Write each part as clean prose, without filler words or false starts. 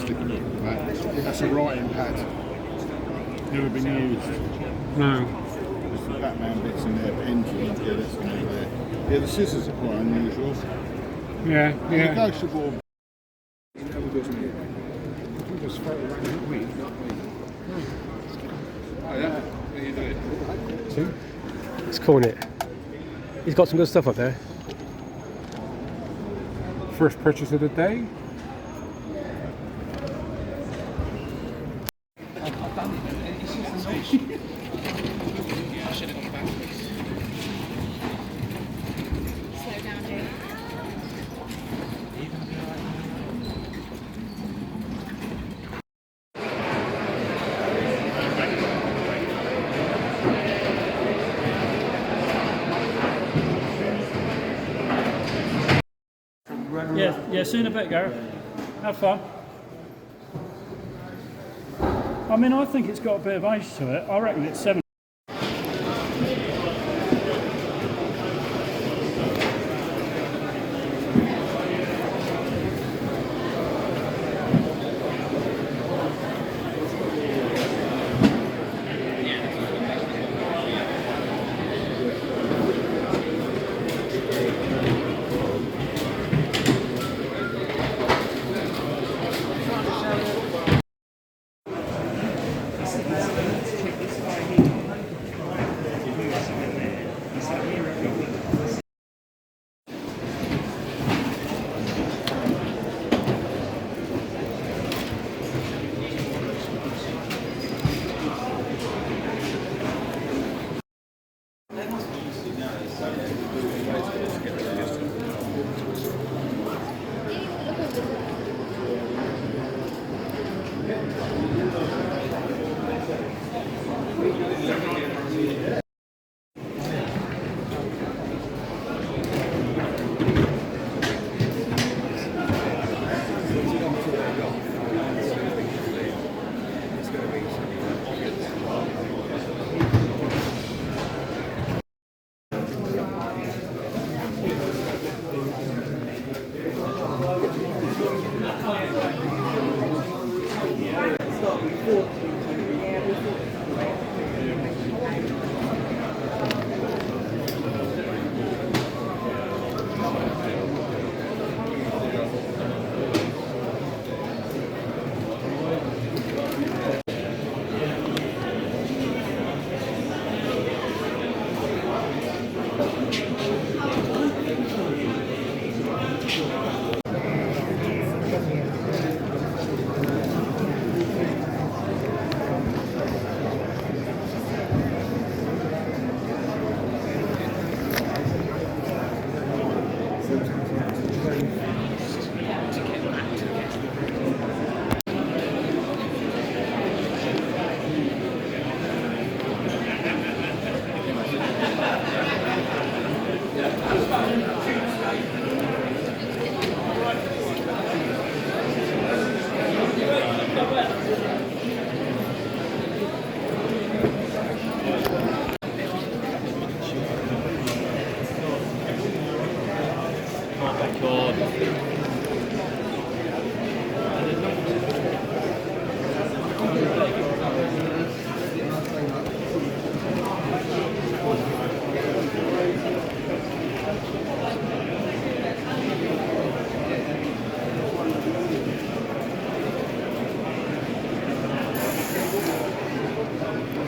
sticky book. Right? That's a writing pad. Never been used. No. There's the Batman bits in there, pens and yeah, that's going to be there. Yeah, the scissors are quite unusual. Yeah, yeah. The ghost of war. It's Cornet. He's got some good stuff up there. First purchase of the day. Slow down, Jane. Yeah, see you in a bit, Gareth. Have fun. I mean, I think it's got a bit of age to it. I reckon it's 7.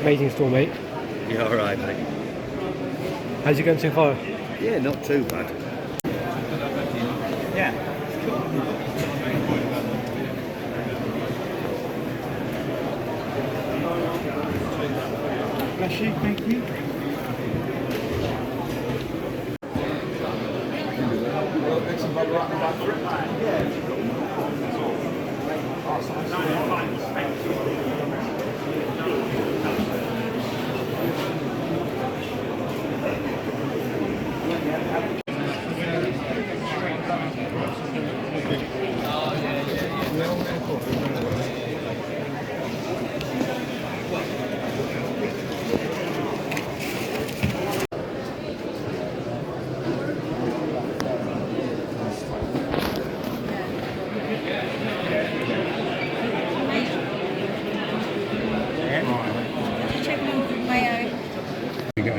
Amazing store, mate. Yeah, all right, mate. How's it going so far? Yeah, not too bad. Yeah. Bless you, thank you.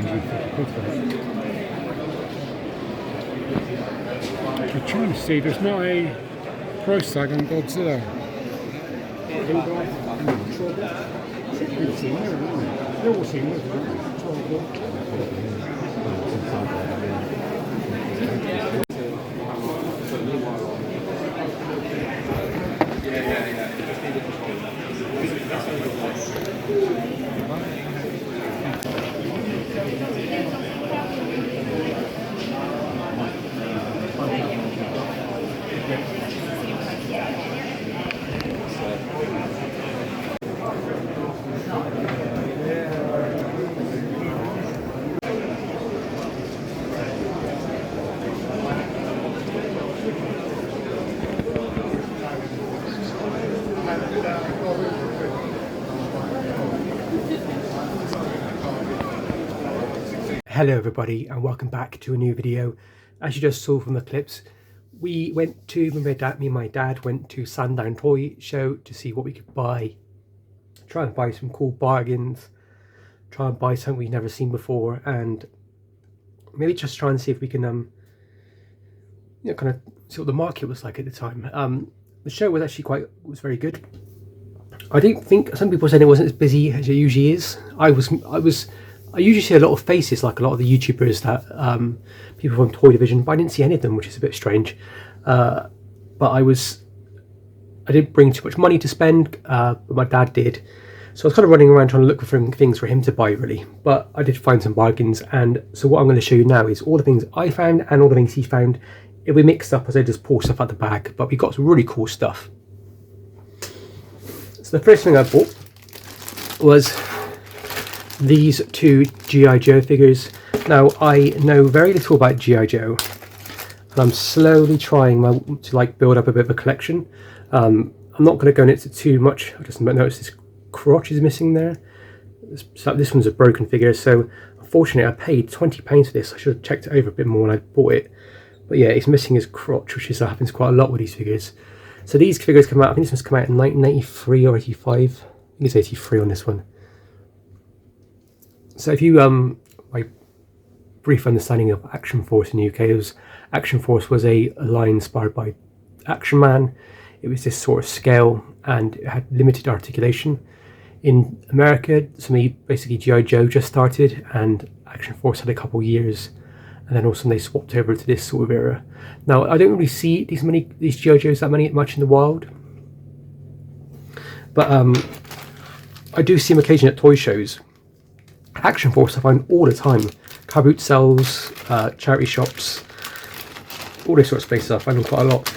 I'm trying to see, there's not a price tag on Godzilla. Hello everybody and welcome back to a new video. As you just saw from the clips, we went to, me and my dad went to Sandown toy show to see what we could buy. Try and buy some cool bargains, try and buy something we've never seen before, and maybe just try and see if we can kind of see what the market was like at the time. The show was actually was very good. I don't think, some people said it wasn't as busy as it usually is. I usually see a lot of faces, like a lot of the YouTubers that people from Toy Division, but I didn't see any of them, which is a bit strange. But I didn't bring too much money to spend, but my dad did. So I was kind of running around trying to look for things for him to buy, really. But I did find some bargains, and so what I'm going to show you now is all the things I found and all the things he found. It'll be mixed up as I just pull stuff out the bag, but we got some really cool stuff. So the first thing I bought was these two G.I. Joe figures. Now, I know very little about G.I. Joe, and I'm slowly trying to build up a bit of a collection. I'm not going to go into too much. I just noticed this crotch is missing there. This one's a broken figure, so unfortunately I paid £20 for this. I should have checked it over a bit more when I bought it. But yeah, it's missing his crotch, which happens quite a lot with these figures. So these figures come out, I think this one's come out in 1983 or 85. I think it's 83 on this one. So if you, my brief understanding of Action Force in the UK, Action Force was a line inspired by Action Man. It was this sort of scale and it had limited articulation. In America, basically G.I. Joe just started and Action Force had a couple years, and then also they swapped over to this sort of era. Now, I don't really see these G.I. Joes that much in the wild, but I do see them occasionally at toy shows. Action Force I find all the time. Car boot sales, charity shops, all this sort of places I find them quite a lot.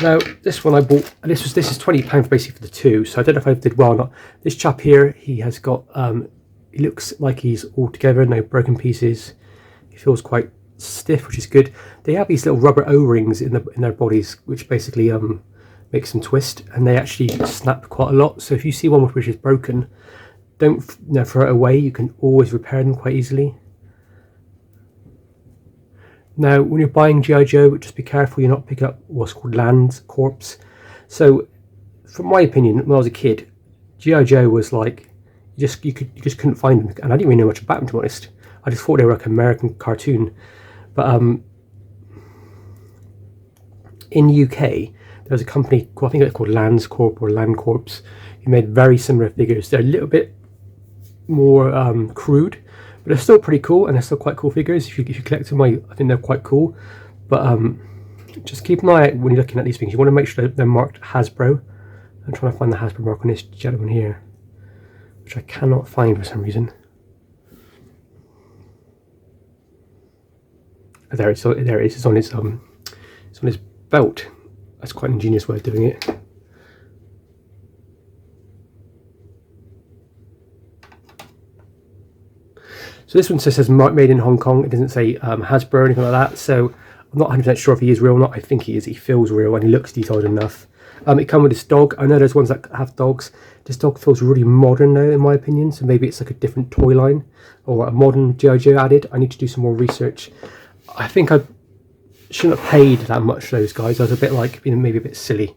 Now this one I bought, and this is £20 basically for the two, so I don't know if I did well or not. This chap here, he has got, he looks like he's all together, no broken pieces. He feels quite stiff, which is good. They have these little rubber O-rings in their bodies, which basically makes them twist, and they actually snap quite a lot. So if you see one which is broken, don't throw it away. You can always repair them quite easily. Now, when you're buying G.I. Joe, just be careful you're not picking up what's called land corpse. So, from my opinion, when I was a kid, G.I. Joe was like you just couldn't find them, and I didn't really know much about them, to be honest. I just thought they were like an American cartoon. But in the UK, there's a company, I think it's called Lands Corp or Land Corps, who made very similar figures. They're a little bit more crude, but they're still pretty cool, and they're still quite cool figures. If you collect them, I think they're quite cool. But just keep an eye out when you're looking at these things. You want to make sure that they're marked Hasbro. I'm trying to find the Hasbro mark on this gentleman here, which I cannot find for some reason. There it is. It's on his belt. That's quite an ingenious way of doing it. So this one says made in Hong Kong. It doesn't say Hasbro or anything like that. So I'm not 100% sure if he is real or not. I think he is. He feels real and he looks detailed enough. It comes with this dog. I know there's ones that have dogs. This dog feels really modern though, in my opinion. So maybe it's like a different toy line or a modern G.I. Joe added. I need to do some more research. I think I shouldn't have paid that much for those guys. I was a bit like, maybe a bit silly.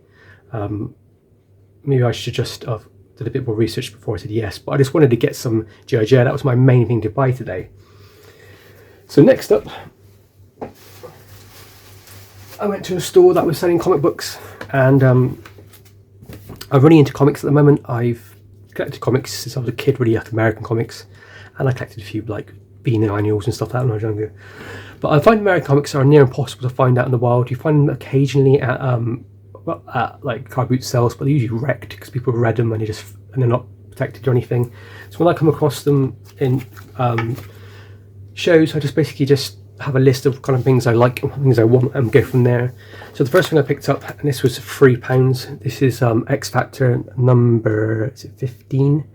Maybe I should just have did a bit more research before I said yes, but I just wanted to get some G.I. Joe. That was my main thing to buy today. So next up, I went to a store that was selling comic books, and I'm really into comics at the moment. I've collected comics since I was a kid, really, like American comics, and I collected a few like Bean annuals and stuff like that when I was younger. But I find American comics are near impossible to find out in the wild. You find them occasionally at like car boot sales, but they're usually wrecked because people have read them and they're not protected or anything. So when I come across them in shows, I just basically just have a list of kind of things I like and things I want and go from there. So the first thing I picked up, and this was £3. This is X Factor number, is it 15?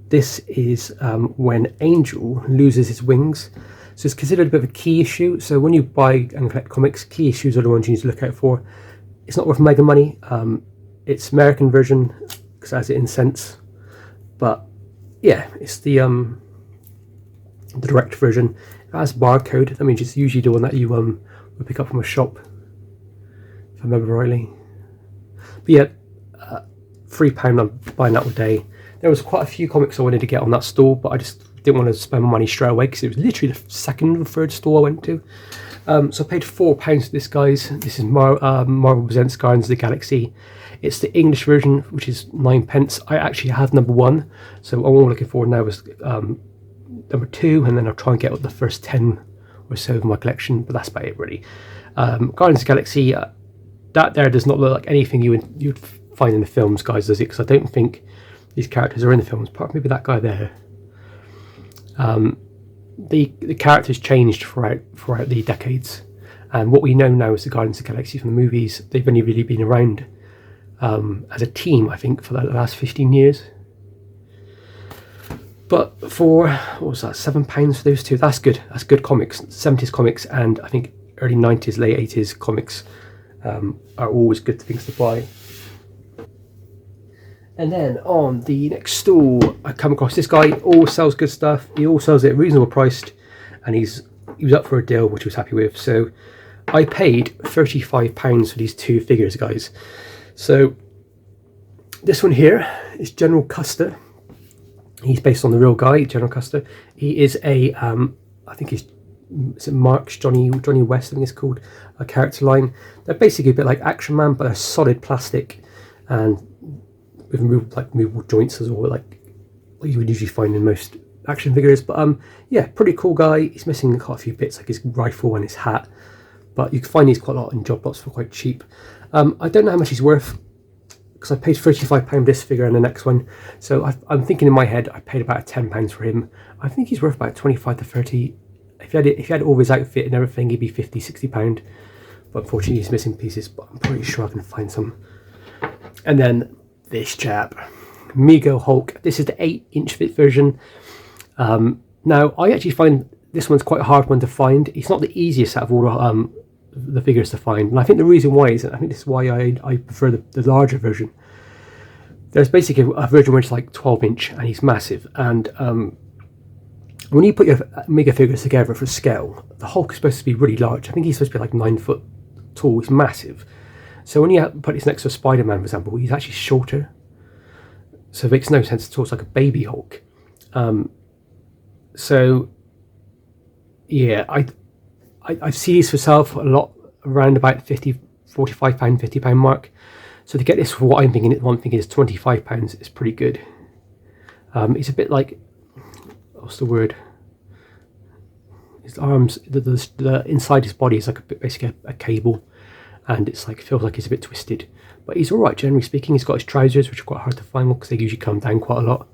This is when Angel loses his wings. So it's considered a bit of a key issue. So when you buy and collect comics, key issues are the ones you need to look out for. It's not worth mega money. It's American version because it has it in cents. But yeah, it's the direct version. It has barcode. That means it's usually the one that you would pick up from a shop, if I remember rightly. But yeah, £3. I'm buying that all day. There was quite a few comics I wanted to get on that store, but I just didn't want to spend my money straight away because it was literally the second or third store I went to. So I paid £4 for this, guys. This is Marvel Presents Guardians of the Galaxy. It's the English version, which is 9p. I actually had number 1, so all I'm looking for now is number 2, and then I'll try and get the first 10 or so of my collection, but that's about it really. Guardians of the Galaxy, that there does not look like anything you'd find in the films, guys, does it? Because I don't think these characters are in the films, apart from maybe that guy there. The characters changed throughout the decades, and what we know now is the Guardians of the Galaxy from the movies. They've only really been around as a team, I think, for the last 15 years. But for, what was that, £7 for those two? That's good. That's good comics. 70s comics, and I think early 90s, late 80s comics are always good things to buy. And then on the next store, I come across this guy. Always sells good stuff. He always sells it reasonable priced, and he was up for a deal, which I was happy with. So I paid £35 for these two figures, guys. So this one here is General Custer. He's based on the real guy, General Custer. He is a, I think it's Mark's Johnny West, I think it's called, a character line. They're basically a bit like Action Man, but a solid plastic and with movable joints as well, like what you would usually find in most action figures. But yeah, pretty cool guy. He's missing quite a few bits, like his rifle and his hat, but you can find these quite a lot in job lots for quite cheap. I don't know how much he's worth because I paid £35 this figure and the next one, so I'm thinking in my head I paid about £10 for him. I think he's worth about 25 to 30. If he had all his outfit and everything, he'd be £50, £60. But unfortunately he's missing pieces, but I'm pretty sure I can find some. And then this chap, Mego Hulk. This is the 8-inch fit version. Now I actually find this one's quite a hard one to find. It's not the easiest out of all the figures to find, and I think the reason why is, I think this is why I prefer the larger version. There's basically a version where it's like 12-inch and he's massive, and when you put your Mega figures together for scale, the Hulk is supposed to be really large. I think he's supposed to be like 9 foot tall. He's massive. So when you put this next to a Spider-Man, for example, he's actually shorter. So it makes no sense at all. It's like a baby Hulk. So yeah, I see these for sale a lot around about £45, £50 mark. So to get this for what I'm thinking is £25 is pretty good. It's a bit like, what's the word? His arms, the inside his body is like basically a cable, and it's like, feels like he's a bit twisted. But he's alright, generally speaking. He's got his trousers, which are quite hard to find because they usually come down quite a lot.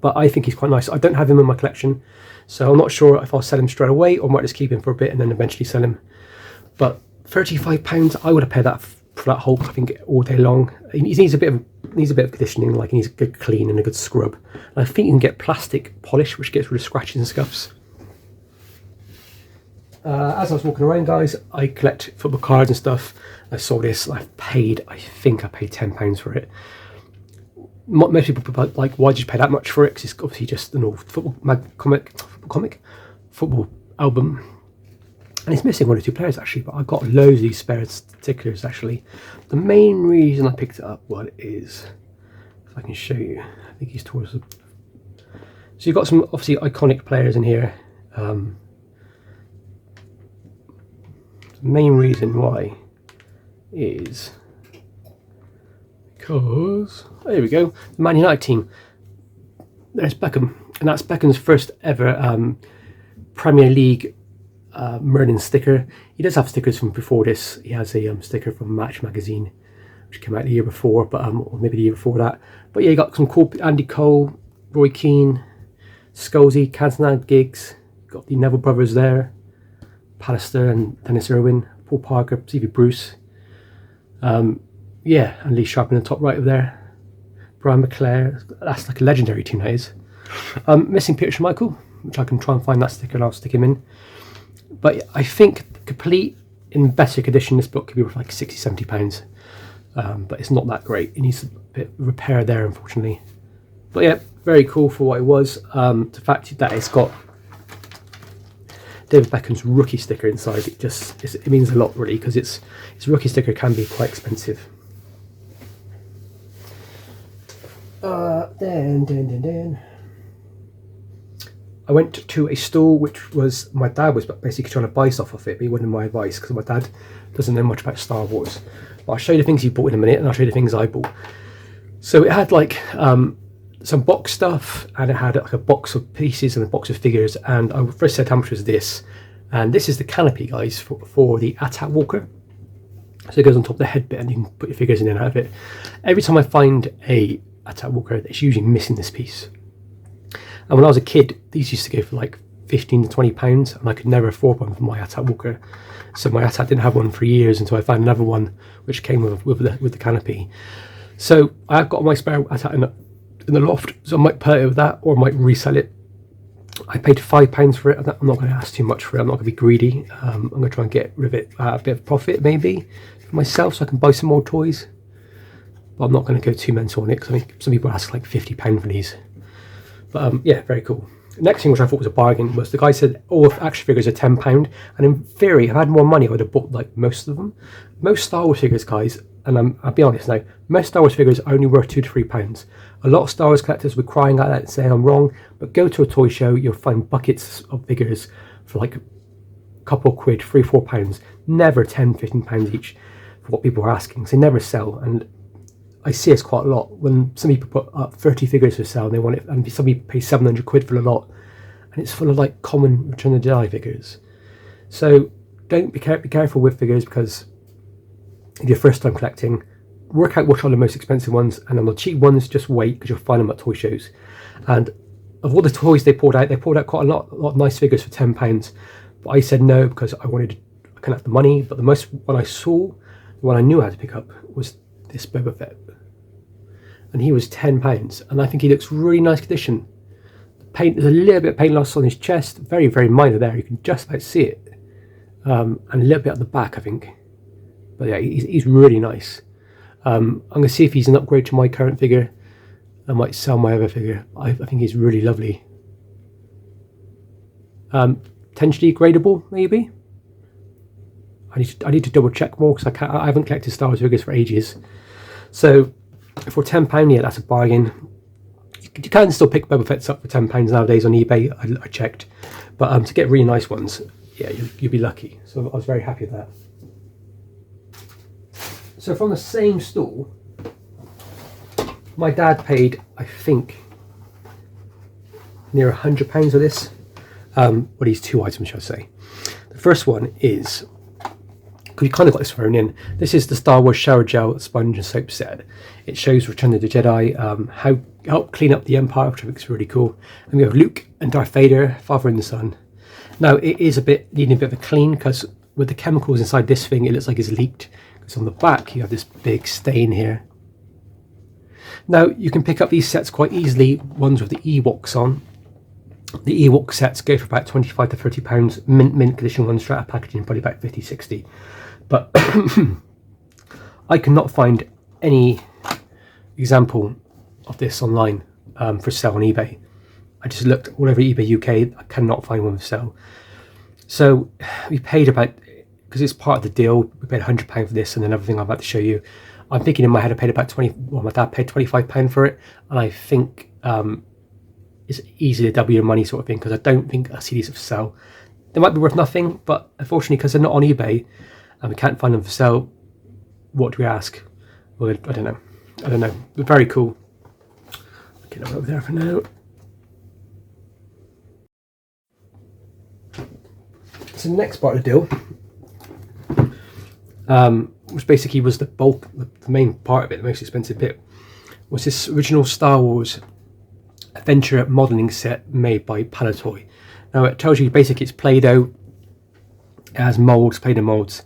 But I think he's quite nice. I don't have him in my collection, so I'm not sure if I'll sell him straight away or might just keep him for a bit and then eventually sell him. But £35, I would have paid that for that Hulk, I think, all day long. He needs a bit of conditioning, like he needs a good clean and a good scrub. And I think you can get plastic polish, which gets rid of scratches and scuffs. As I was walking around, guys, I collect football cards and stuff. I saw this, I think I paid £10 for it. Most people are like, why did you pay that much for it? Because it's obviously just an old football album. And it's missing one or two players actually, but I've got loads of these spare stickers actually. The main reason I picked it up is, if I can show you, I think he's towards the... So you've got some obviously iconic players in here. The main reason why is because, there we go, the Man United team. There's Beckham, and that's Beckham's first ever Premier League Merlin sticker. He does have stickers from before this. He has a sticker from Match magazine, which came out the year before, but or maybe the year before that. But yeah, you got some cool Andy Cole, Roy Keane, Scholesy, Cantona, Giggs. Got the Neville brothers there, Pallister and Dennis Irwin, Paul Parker, Stevie Bruce. Yeah, and Lee Sharp in the top right of there. Brian McClare. That's like a legendary team, that is. Missing Peter Schmeichel, which I can try and find that sticker and I'll stick him in. But I think complete in better condition, this book could be worth like £60–70. But it's not that great. It needs a bit of repair there, unfortunately. But yeah, very cool for what it was. The fact that it's got David Beckham's rookie sticker inside, it means a lot really, because its rookie sticker can be quite expensive. Then I went to a store which was, my dad was basically trying to buy stuff off it, but he wanted my advice because my dad doesn't know much about Star Wars. But I'll show you the things he bought in a minute, and I'll show you the things I bought. So it had like some box stuff, and it had like a box of pieces and a box of figures. And I first said, how much was this? And this is the canopy, guys, for the Attack Walker. So it goes on top of the head bit, and you can put your figures in and out of it. Every time I find a Attack Walker, it's usually missing this piece. And when I was a kid, these used to go for like £15 to £20, and I could never afford one for my Attack Walker. So my Attack didn't have one for years until I found another one which came with the canopy. So I've got my spare Attack in the loft, so I might put it with that, or I might resell it. I paid £5 for it. I'm not going to ask too much for it. I'm not going to be greedy. I'm going to try and get rid of it at a bit of profit maybe for myself, so I can buy some more toys. But I'm not going to go too mental on it, because I think some people ask like £50 for these. But yeah, very cool. The next thing which I thought was a bargain was the guy said all action figures are £10, and in theory, if I had more money, I would have bought like most of them. Most Star Wars figures, guys, and I'll be honest now, most Star Wars figures are only worth £2 to £3. A lot of Star Wars collectors were crying out and saying I'm wrong, but go to a toy show, you'll find buckets of figures for like a couple of quid, £3–4. Never £10–15 each for what people are asking. So they never sell, and I see this quite a lot when some people put up 30 figures for sale and they want it, and some people pay 700 quid for a lot, and it's full of like common Return of the Jedi figures. So don't be careful with figures, because if you're first time collecting, work out which are the most expensive ones, and on the cheap ones, just wait, because you'll find them at toy shows. And of all the toys they pulled out quite a lot of nice figures for £10. But I said no, because I couldn't have the money. But the most one I saw, the one I knew how to pick up, was this Boba Fett, and he was £10, and I think he looks really nice condition. The paint, there's a little bit of paint loss on his chest, very very minor there, you can just about see it, and a little bit at the back I think. But yeah, he's really nice. I'm going to see if he's an upgrade to my current figure. I might sell my other figure. I think he's really lovely. Potentially gradable maybe. I need to double check more, because I haven't collected Star Wars figures for ages. So for £10, yeah, that's a bargain. You can still pick Boba Fett's up for £10 nowadays on eBay. I checked, but to get really nice ones, yeah, you'll be lucky. So I was very happy with that. So from the same store, my dad paid, I think, near £100 for this. Well, these two items, shall I say. The first one is, because you kind of got this thrown in, this is the Star Wars shower gel sponge and soap set. It shows Return of the Jedi, how help clean up the Empire, which I think is really cool. And we have Luke and Darth Vader, father and the son. Now it is needing a bit of a clean, because with the chemicals inside this thing, it looks like it's leaked. Because on the back you have this big stain here. Now you can pick up these sets quite easily, ones with the Ewoks on. The Ewok sets go for about £25 to £30. Mint condition ones, straight out of packaging, probably about 50–60. But I cannot find any example of this online for sale on eBay. I just looked all over eBay UK, I cannot find one for sale. So we paid about, because it's part of the deal, we paid £100 for this and then everything I'm about to show you. I'm thinking in my head I paid about 20, well my dad paid £25 for it, and I think it's easy to double your money sort of thing, because I don't think I see these for sale. They might be worth nothing, but unfortunately because they're not on eBay and we can't find them for sale, what do we ask? Well, I don't know. They're very cool. Get them over there for now. So the next part of the deal, which basically was the bulk, the main part of it, the most expensive bit, was this original Star Wars adventure modelling set made by Play-Doh. Now it tells you basically it's Play-Doh, it has moulds, Play-Doh moulds,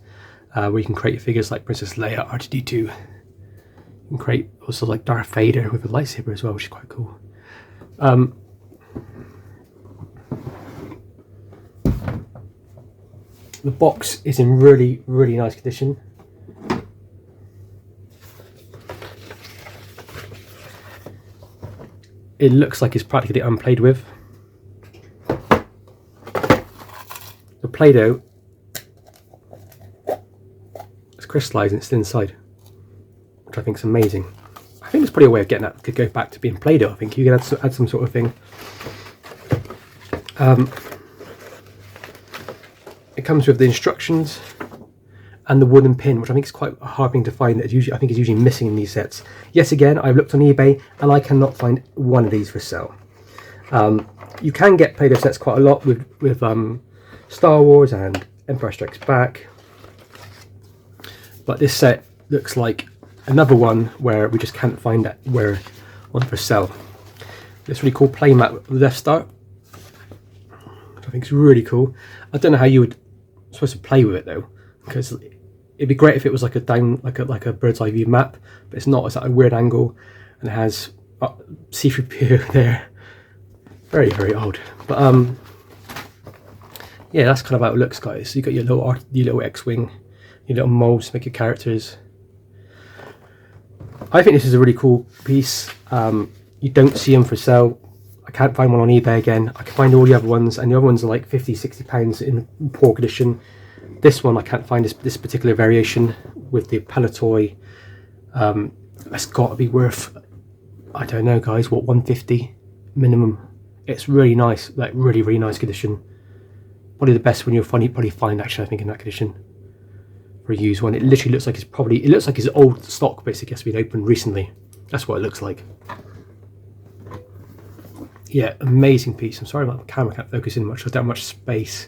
where you can create figures like Princess Leia, R2-D2. You can create also like Darth Vader with a lightsaber as well, which is quite cool. The box is in really, really nice condition. It looks like it's practically unplayed with. The Play-Doh is crystallised and it's still inside, which I think is amazing. I think there's probably a way of getting that could go back to being Play-Doh. I think you can add some sort of thing. It comes with the instructions and the wooden pin, which I think is quite a hard thing to find. That I think is usually missing in these sets. Yes, again, I've looked on eBay and I cannot find one of these for sale. You can get Play-Doh sets quite a lot with Star Wars and Empire Strikes Back, but this set looks like another one where we just can't find that where one for sale. This really cool playmat with the Death Star, which I think is really cool. I don't know how you would supposed to play with it though, because it'd be great if it was like a down, like a bird's eye view map, but it's not. It's at a weird angle, and it has C-3PO there. Very, very odd. But yeah, that's kind of how it looks, guys. So you got your little X-wing, your little molds to make your characters. I think this is a really cool piece. You don't see them for sale. I can't find one on eBay again. I can find all the other ones, and the other ones are like £50–60 in poor condition. This one I can't find this particular variation with the Play-Doh. It's got to be worth, I don't know, guys, what, £150 minimum. It's really nice, like really, really nice condition. Probably the best one you'll probably find actually, I think, in that condition for a used one. It literally looks like it looks like it's old stock, basically, has been opened recently. That's what it looks like. Yeah, amazing piece. I'm sorry about the camera can't focus in much. I don't have much space.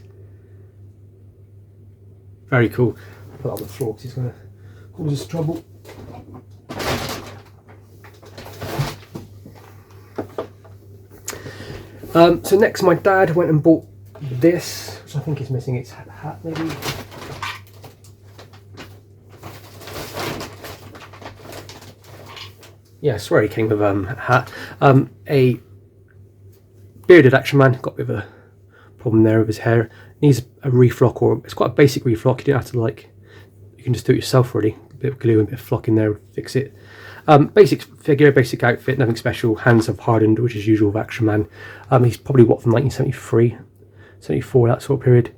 Very cool. I'll put that on the floor because it's going to cause us trouble. So next, my dad went and bought this, which I think is missing its hat, maybe. Yeah, I swear he came with a hat. A bearded action man, got a bit of a problem there with his hair. Needs a reflock, or it's quite a basic reflock. You don't have to like, you can just do it yourself really. A bit of glue and a bit of flock in there, fix it. Basic figure, basic outfit, nothing special. Hands have hardened, which is usual with Action Man. He's probably what, from 1973, 74, that sort of period.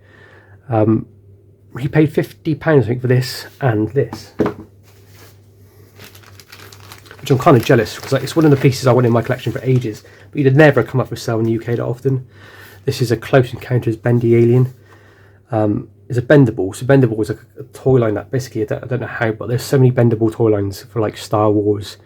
He paid £50 I think for this and this, which I'm kind of jealous because it's one of the pieces I want in my collection for ages, but you'd never come up for sale in the UK that often. This is a Close Encounters Bendy Alien. It's a bendable. So bendable is like a toy line that basically, I don't know how, but there's so many bendable toy lines for like Star Wars.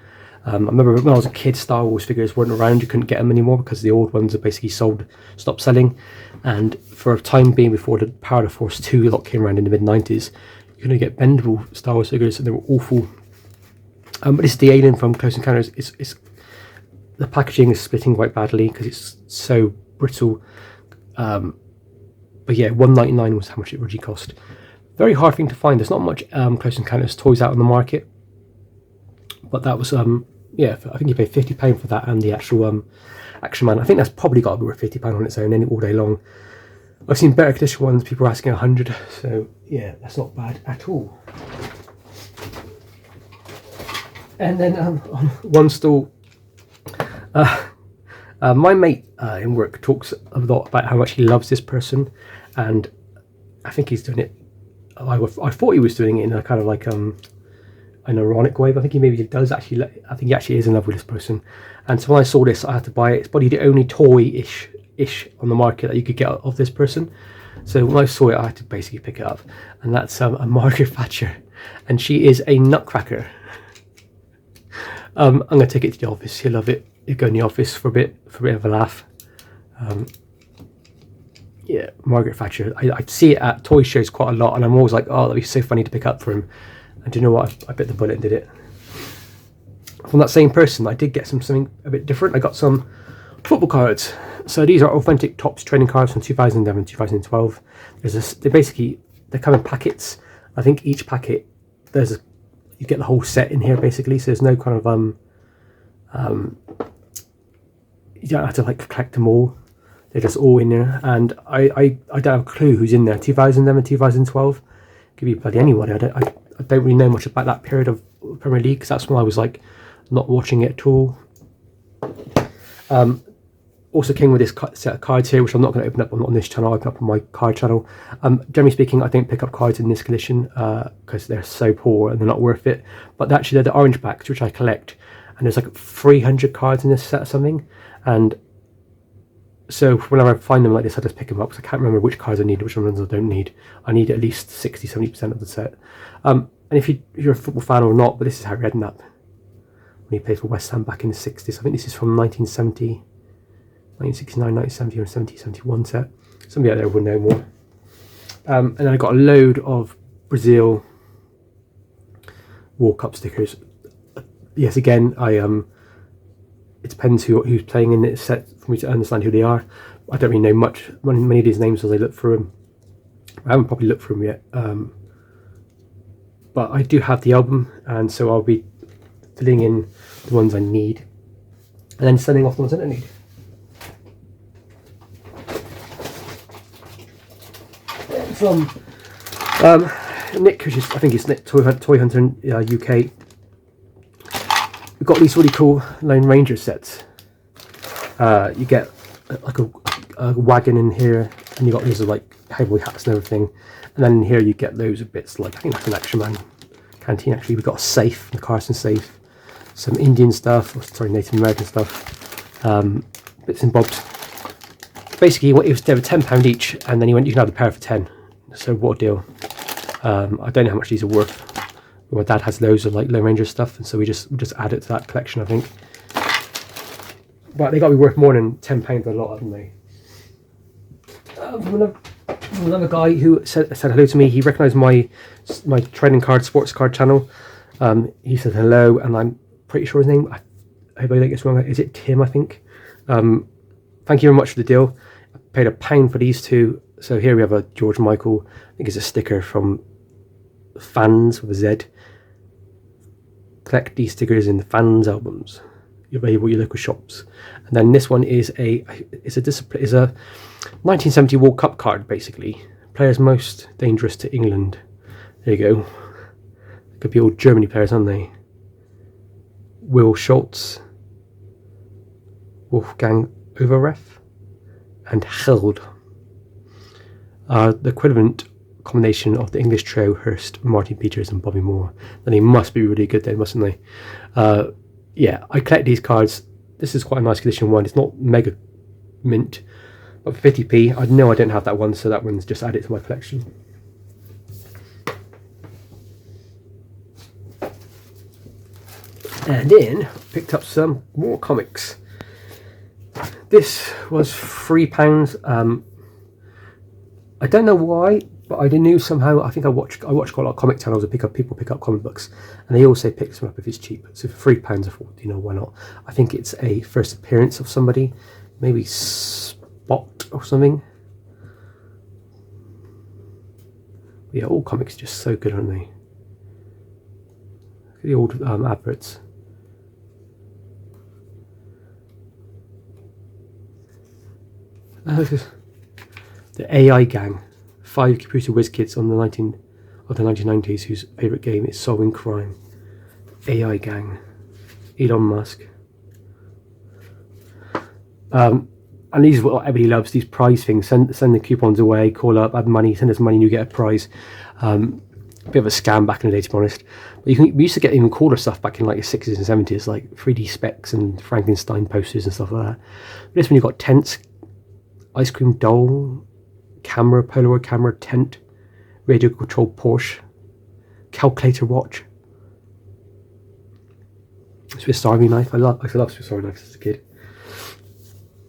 I remember when I was a kid, Star Wars figures weren't around. You couldn't get them anymore because the old ones are basically stopped selling. And for a time being, before the Power of the Force 2 lot came around in the mid-90s, you couldn't get bendable Star Wars figures, and they were awful. But this is the Alien from Close Encounters. The packaging is splitting quite badly because it's so brittle. But yeah, $1.99 was how much it originally cost. Very hard thing to find. There's not much Close Encounters toys out on the market. But that was, yeah, I think you paid £50 for that and the actual Action Man. I think that's probably got to be worth £50 on its own all day long. I've seen better condition ones, people are asking 100, so yeah, that's not bad at all. And then on one stall, my mate in work talks a lot about how much he loves this person, and I think he's doing it. I thought he was doing it in a kind of like an ironic way, but I think he maybe does actually. I think he actually is in love with this person. And so when I saw this, I had to buy it. It's probably the only toy-ish on the market that you could get of this person. So when I saw it, I had to basically pick it up. And that's a Margaret Thatcher, and she is a nutcracker. I'm gonna take it to the office. You'll love it. You go in the office for a bit of a laugh. Yeah, Margaret Thatcher. I see it at toy shows quite a lot, and I'm always like, oh, that'd be so funny to pick up for him. And do you know what? I bit the bullet and did it. From that same person, I did get something a bit different. I got some football cards. So these are authentic Topps trading cards from 2011, 2012. They come in packets. I think each packet, you get the whole set in here basically. So there's no kind of you don't have to like collect them all. They're just all in there, and I don't have a clue who's in there. 2011 and 2012 could be bloody anybody. I don't really know much about that period of Premier League, because that's when I was like not watching it at all. Also came with this set of cards here, which I'm not going to open up on this channel. I'll open up on my card channel. Generally speaking, I don't pick up cards in this condition because they're so poor and they're not worth it. But actually, they're the orange packs, which I collect, and there's like 300 cards in this set or something. And so whenever I find them like this, I just pick them up, because I can't remember which cards I need, which ones I don't need. I need at least 60-70% of the set. And if you're a football fan or not, but this is Harry Redknapp when he played for West Ham back in the 60s. I think this is from 1970, 1969, 1970, or 70, 71 set. Somebody out there will know more. And then I got a load of Brazil World Cup stickers. Yes, again, it depends who's playing in this set for me to understand who they are. I don't really know many of these names as I look through them. I haven't probably looked through them yet. But I do have the album, and so I'll be filling in the ones I need and then sending off the ones I don't need. From Nick, which is, I think it's Nick Toy Hunter in UK. We've got these really cool Lone Ranger sets. You get like a wagon in here, and you got these like cowboy hats and everything. And then in here you get loads of bits like, I think that's an Action Man canteen actually. We've got a safe, the Carson safe, some Indian stuff, Native American stuff, bits and bobs. Basically, they were £10 each, and then you can have the pair for 10. So what a deal. I don't know how much these are worth. My dad has loads of like Lone Ranger stuff, and so we just add it to that collection, I think. But they got to be worth more than £10 a lot, haven't they? Another guy who said hello to me. He recognised my trading card, sports card channel. He said hello, and I'm pretty sure his name, I hope I don't get it wrong, is it Tim, I think? Thank you very much for the deal. I paid £1 for these two. So here we have a George Michael, I think it's a sticker from Fans with a Z. Collect these stickers in the Fans albums. You're available at your local shops. And then this one is a 1970 World Cup card, basically. Players most dangerous to England. There you go. They could be all Germany players, aren't they? Will Schultz, Wolfgang Overref, and Held. The equivalent combination of the English trio Hurst, Martin Peters, and Bobby Moore. And they must be really good then, mustn't they? Yeah, I collect these cards. This is quite a nice condition one. It's not mega mint, but for 50p, I know I don't have that one, so that one's just added to my collection. And then picked up some more comics. This was £3. I don't know why, but I knew somehow. I think I watch quite a lot of comic channels and people pick up comic books, and they all say pick some up if it's cheap. So for £3, I thought, why not? I think it's a first appearance of somebody, maybe Spot or something. But yeah, all comics are just so good, aren't they? Look at the old adverts. The AI Gang, 5 computer whiz kids on the 1990s whose favourite game is solving crime. AI Gang, Elon Musk. I And these are what everybody loves, these prize things. Send the coupons away, call up, add money, send us money and you get a prize. Bit of a scam back in the day, to be honest. But we used to get even cooler stuff back in like the 60s and 70s, like 3D specs and Frankenstein posters and stuff like that. But this one, you've got tents, ice cream doll, camera, Polaroid camera, tent, radio controlled Porsche, calculator watch, Swiss Army knife. I love Swiss Army knives as a kid.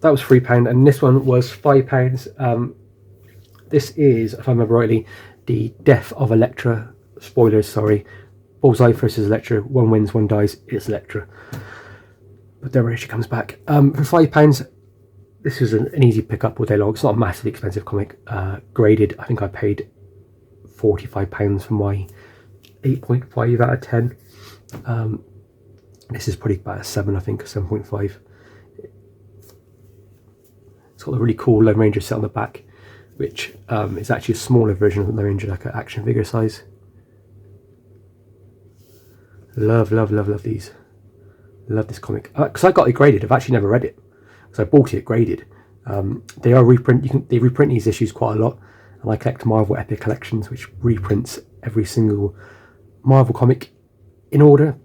That was £3, and this one was £5. This is, if I remember rightly, the death of Elektra. Spoilers, sorry. Bullseye versus Elektra. One wins, one dies. It's Elektra. But there she comes back. For £5, this was an easy pickup all day long. It's not a massively expensive comic. Graded, I think I paid £45 for my 8.5 out of 10. This is probably about a 7, I think, 7.5. It's got a really cool Lone Ranger set on the back, which is actually a smaller version of the Lone Ranger, like an action figure size. Love these. Love this comic. Because I got it graded. I've actually never read it, because I bought it graded. They are reprint. They reprint these issues quite a lot, and I collect Marvel Epic Collections, which reprints every single Marvel comic in order.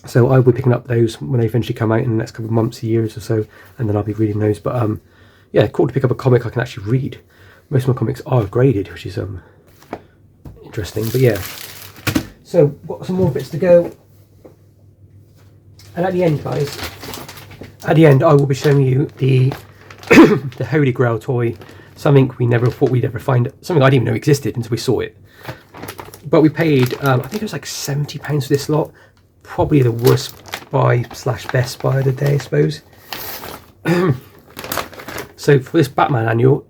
So I will be picking up those when they eventually come out in the next couple of months, years or so, and then I'll be reading those. But yeah, cool to pick up a comic I can actually read. Most of my comics are graded, which is interesting. But yeah, so got some more bits to go. And at the end, guys, at the end I will be showing you the the Holy Grail toy, something we never thought we'd ever find, something I didn't even know existed until we saw it. But we paid, I think it was like £70 for this lot. Probably the worst buy / best buy of the day, I suppose. So for this Batman annual,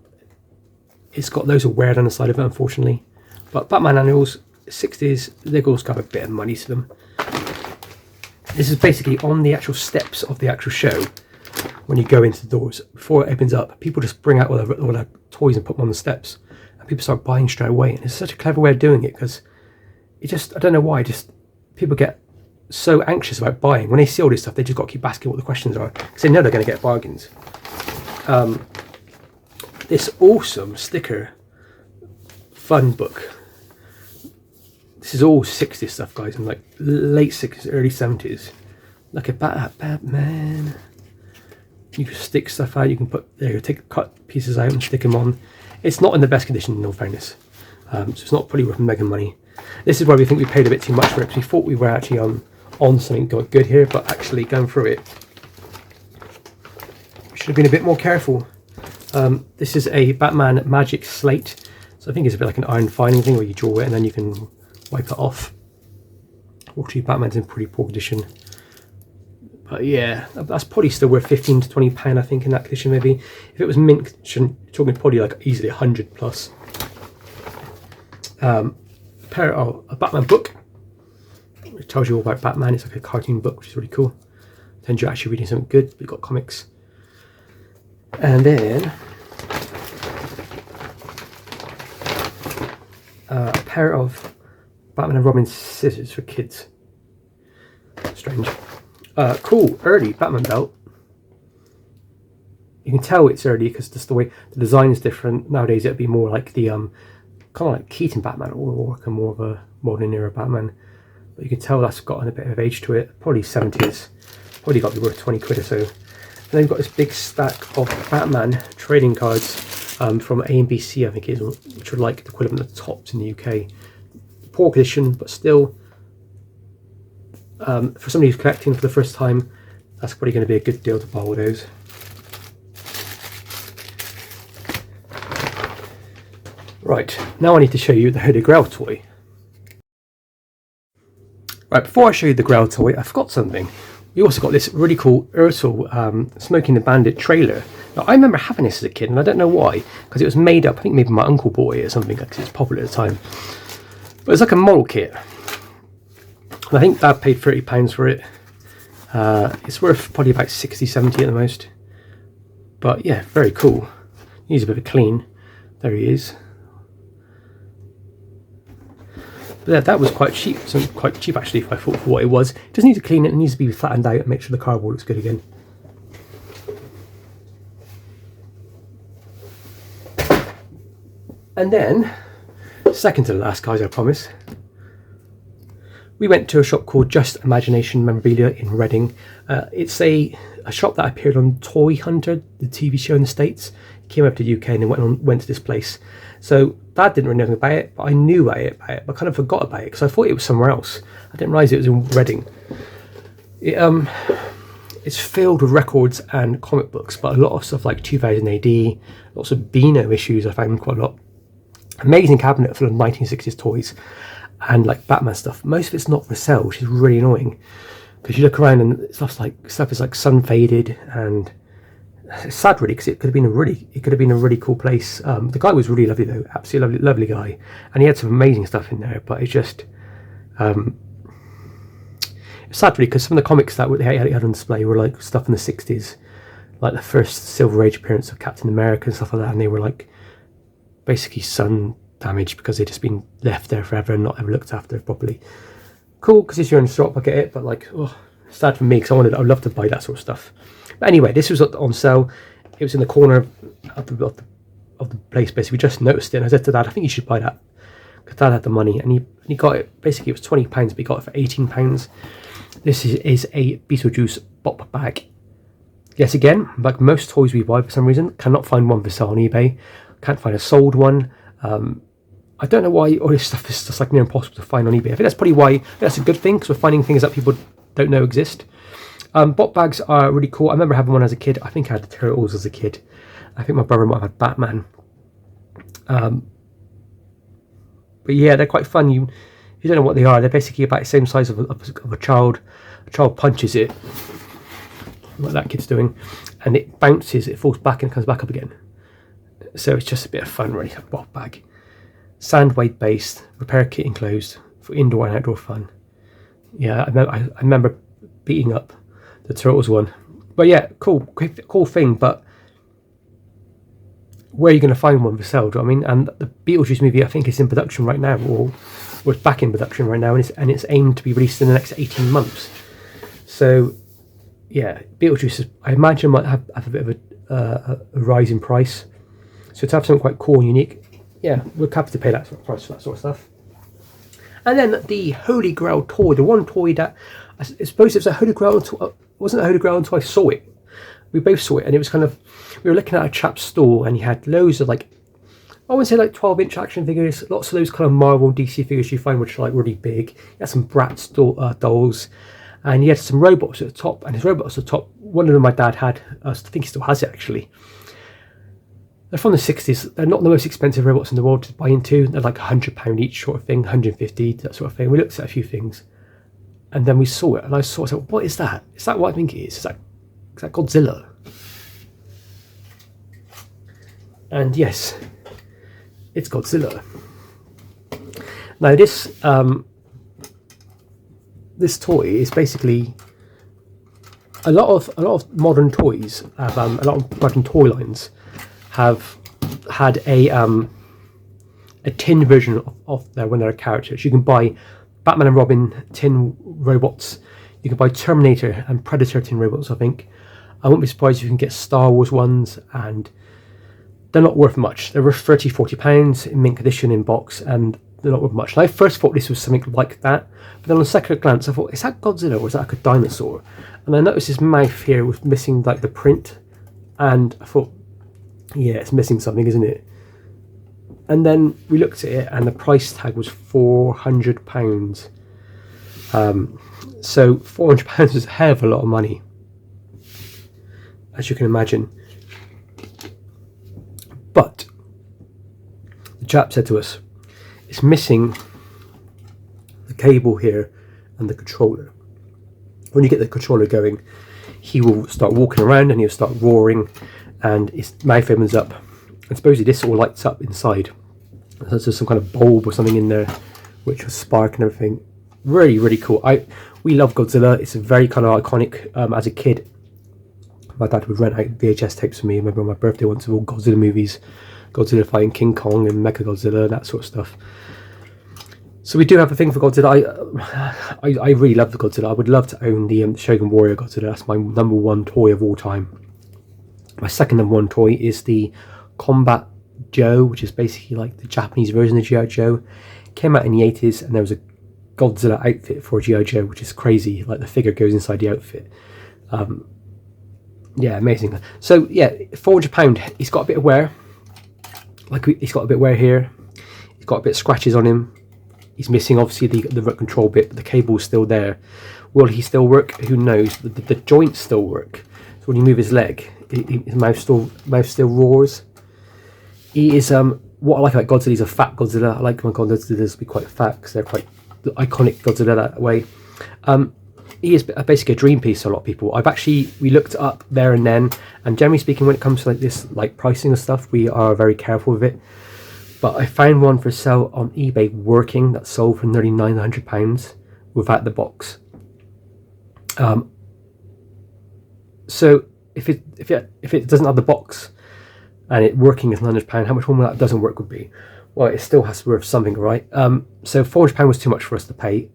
it's got loads of wear down the side of it, unfortunately. But Batman annuals, 60s, they've also got a bit of money to them. This is basically on the actual steps of the actual show. When you go into the doors, before it opens up, people just bring out all their toys and put them on the steps, and people start buying straight away. And it's such a clever way of doing it, because it just, I don't know why, just people get so anxious about buying. When they see all this stuff, they just got to keep asking what the questions are, because they know they're going to get bargains. This awesome sticker fun book. This is all 60s stuff, guys, and like late 60s, early 70s. Look at Batman. You can stick stuff out. You can cut pieces out and stick them on. It's not in the best condition, in all fairness. So it's not probably worth mega money. This is why we think we paid a bit too much for it, because we thought we were actually on something good here, but actually going through it, we should have been a bit more careful. This is a Batman Magic Slate, so I think it's a bit like an iron filing thing where you draw it and then you can wipe it off. Actually, Batman's in pretty poor condition, but yeah, that's probably still worth £15 to £20, I think, in that condition. Maybe if it was mint, you're talking probably like easily 100 plus. A Batman book, which tells you all about Batman. It's like a cartoon book, which is really cool. Then you're actually reading something good. We've got comics. And then a pair of Batman and Robin scissors for kids. Strange. Cool, early Batman belt. You can tell it's early because just the way the design is different. Nowadays it'd be more like the kind of like Keaton Batman, or more of a modern era Batman. But you can tell that's gotten a bit of age to it. Probably 70s. Probably got to be worth 20 quid or so. And then you've got this big stack of Batman trading cards from A and BC, I think it is, which are like the equivalent of the Tops in the UK. Poor condition, but still, for somebody who's collecting for the first time, that's probably going to be a good deal to buy all those. Right, now I need to show you the Holy Grail toy. Right, before I show you the Grail toy, I forgot something. We also got this really cool Ursel Smoking the Bandit trailer. Now, I remember having this as a kid, and I don't know why, because it was made up, I think maybe my uncle bought it or something, because it was popular at the time. But it's like a model kit. And I think Dad paid £30 for it. It's worth probably about 60, 70 at the most. But yeah, very cool. Needs a bit of a clean. There he is. But yeah, that was quite cheap. So quite cheap actually, if I thought for what it was. It doesn't need to clean it. It needs to be flattened out and make sure the cardboard looks good again. And then, second to the last, guys, I promise, we went to a shop called Just Imagination Memorabilia in Reading. It's a shop that appeared on Toy Hunter, the TV show in the States. It came over to the UK and then went to this place. So Dad didn't really know anything about it, but I knew about it, but I kind of forgot about it because I thought it was somewhere else. I didn't realise it was in Reading. It's filled with records and comic books, but a lot of stuff like 2000 AD, lots of Beano issues I found quite a lot. Amazing cabinet full of 1960s toys and like Batman stuff. Most of it's not for sale, which is really annoying because you look around and stuff is like sun faded, and it's sad really because it could have been a really cool place. The guy was really lovely though, absolutely lovely guy, and he had some amazing stuff in there. But it's just it's sad really because some of the comics that they had on display were like stuff in the 60s, like the first Silver Age appearance of Captain America and stuff like that, and they were like basically sun damaged because they'd just been left there forever and not ever looked after properly. Cool, because it's your own shop, I get it, but like, oh, sad for me because I'd love to buy that sort of stuff. But anyway, this was on sale. It was in the corner of the place. Basically, we just noticed it, and I said to Dad, "I think you should buy that." Because Dad had the money, and he got it. Basically, it was £20, but he got it for £18. This is a Beetlejuice bop bag. Yes, again, like most toys we buy for some reason, cannot find one for sale on eBay. Can't find a sold one. I don't know why all this stuff is just like near impossible to find on eBay. I think that's probably why that's a good thing, because we're finding things that people don't know exist. Bot bags are really cool. I remember having one as a kid. I think I had the Turtles as a kid. I think my brother might have had Batman. But yeah, they're quite fun. You don't know what they are. They're basically about the same size of a child. A child punches it, like that kid's doing, and it bounces, it falls back and comes back up again. So it's just a bit of fun really, a bot bag. Sand weight based, repair kit enclosed for indoor and outdoor fun. Yeah, I remember beating up the Turtles one. But yeah, cool thing, but where are you going to find one for sale? Do you know what I mean? And the Beetlejuice movie, I think, is in production right now, or it's back in production right now, and it's aimed to be released in the next 18 months. So yeah, Beetlejuice, I imagine, might have a bit of a rise in price. So to have something quite cool and unique, yeah, we're happy to pay that sort of price for that sort of stuff. And then the Holy Grail toy, the one toy that I suppose it was a Holy Grail toy, wasn't a Holy Grail until I saw it. We both saw it, and it was kind of, we were looking at a chap's store, and he had loads of like, I wouldn't say like 12-inch action figures, lots of those kind of Marvel and DC figures you find which are like really big. He had some Bratz dolls, and he had some robots at the top, and his robots at the top, one of them my dad had, I think he still has it actually. They're from the 60s. They're not the most expensive robots in the world to buy into. They're like £100 each sort of thing, 150, that sort of thing. We looked at a few things, and then we saw it, and I said, what is that? Is that what I think it is? Is that Godzilla? And yes, it's Godzilla. Now this toy is basically a lot of modern toys have a lot of modern toy lines have had a tin version of their one of their characters. You can buy Batman and Robin tin robots. You can buy Terminator and Predator tin robots, I think. I wouldn't be surprised if you can get Star Wars ones, and they're not worth much. They're worth £30-40 in mint condition in box, and they're not worth much. And I first thought this was something like that, but then on second glance I thought, is that Godzilla or is that like a dinosaur? And I noticed his mouth here was missing like the print, and I thought, yeah, it's missing something, isn't it? And then we looked at it, and the price tag was £400. So £400 is a hell of a lot of money, as you can imagine. But the chap said to us, it's missing the cable here and the controller. When you get the controller going, he will start walking around and he'll start roaring, and his mouth opens up, and supposedly this all lights up inside. So there's some kind of bulb or something in there which will spark and everything. Really, really cool. We love Godzilla. It's a very kind of iconic. As a kid, my dad would rent out VHS tapes for me. I remember on my birthday once of all Godzilla movies, Godzilla fighting King Kong and Mega Godzilla and that sort of stuff. So we do have a thing for Godzilla. I really love the Godzilla. I would love to own the Shogun Warrior Godzilla. That's my #1 toy of all time. My second #1 toy is the Combat Joe, which is basically like the Japanese version of G.I. Joe. Came out in the 80s, and there was a Godzilla outfit for G.I. Joe, which is crazy. Like the figure goes inside the outfit. Yeah, amazing. So yeah, £400. He's got a bit of wear. Like he's got a bit of wear here. He's got a bit of scratches on him. He's missing obviously the remote control bit, but the cable's still there. Will he still work? Who knows? The joints still work. So when you move his leg, his mouth still roars. He is what I like about Godzilla. He's a fat Godzilla. I like my Godzillas to be quite fat because they're quite iconic Godzilla that way. He is basically a dream piece to a lot of people. We looked up there and then, and generally speaking, when it comes to like this, like pricing and stuff, we are very careful with it. But I found one for sale on eBay working that sold for nearly £900 without the box. So if it doesn't have the box and it working is £900, how much more that doesn't work would be? Well, it still has to be worth something, right? So £400 was too much for us to pay.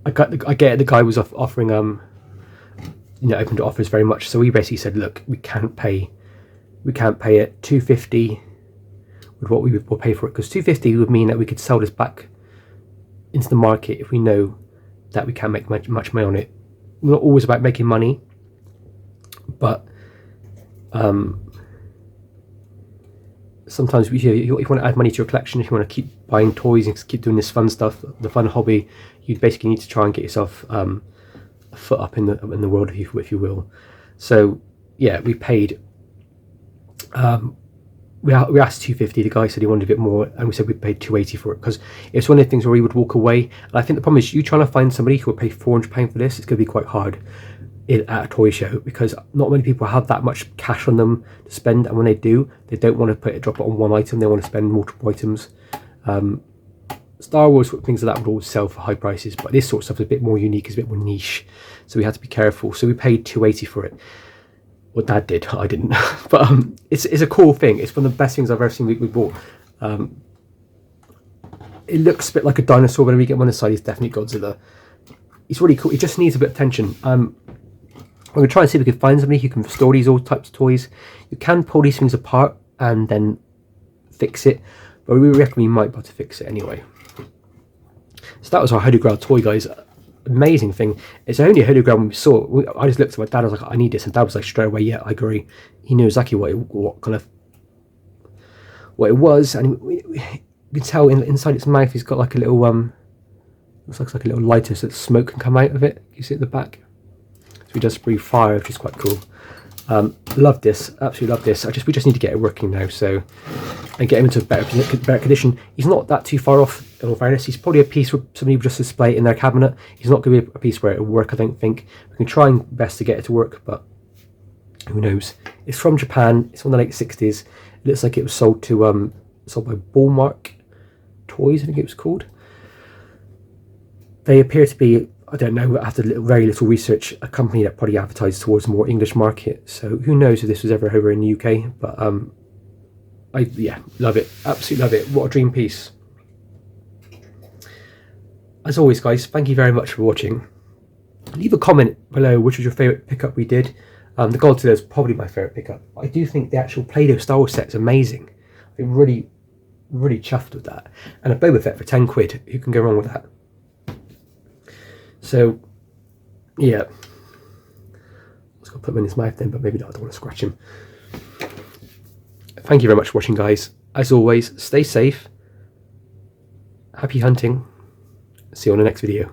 I get the guy was offering open to offers very much. So we basically said, look, we can't pay it. £250 with what we will pay for it, because £250 would mean that we could sell this back into the market if we know that we can't make much money on it. We're not always about making money, but sometimes if you want to add money to your collection, if you want to keep buying toys and keep doing this fun stuff, the fun hobby, you basically need to try and get yourself a foot up in the world, if you will. So yeah, we paid. We asked $250. The guy said he wanted a bit more, and we said we paid $280 for it, because it's one of the things where he would walk away. And I think the problem is you trying to find somebody who will pay £400 for this. It's going to be quite hard at a toy show, because not many people have that much cash on them to spend, and when they do, they don't want to drop it on one item. They want to spend multiple items. Star Wars things like that would always sell for high prices, but this sort of stuff is a bit more unique, it's a bit more niche, so we had to be careful. So we paid $280 for it. Well, Dad did, I didn't. But it's a cool thing. It's one of the best things I've ever seen we bought. It looks a bit like a dinosaur. When we get one inside, he's definitely Godzilla. He's really cool. He just needs a bit of attention. I'm going to try and see if we can find somebody who can store these all types of toys. You can pull these things apart and then fix it, but we reckon we might be able to fix it anyway. So that was our Holy Grail toy, guys. Amazing thing. It's only a Holy Grail when we saw it. I just looked at my dad, I was like, I need this, and Dad was like straight away, yeah, I agree. He knew exactly what it was, and you can tell inside its mouth he's got like a little looks like a little lighter so that smoke can come out of it. You see at the back, so he does breathe fire, which is quite cool. Love this, absolutely love this. We just need to get it working now, so, and get him into better condition. He's not that too far off, in all fairness. He's probably a piece where somebody would just display it in their cabinet. He's not going to be a piece where it'll work, I don't think. We can try and best to get it to work, but who knows. It's from Japan. It's from the late 60s. It looks like it was sold by Ballmark Toys, I think it was called. They appear to be, I don't know, after very little research, a company that probably advertises towards a more English market. So who knows if this was ever over in the UK, but yeah, love it, absolutely love it. What a dream piece. As always, guys, thank you very much for watching. Leave a comment below which was your favourite pickup we did. The Godzilla is probably my favourite pickup. I do think the actual Play-Doh Star Wars set is amazing. I'm really, really chuffed with that. And a Boba Fett for 10 quid. Who can go wrong with that? So, yeah. I was going to put him in his mouth then, but maybe not. I don't want to scratch him. Thank you very much for watching, guys. As always, stay safe. Happy hunting. See you on the next video.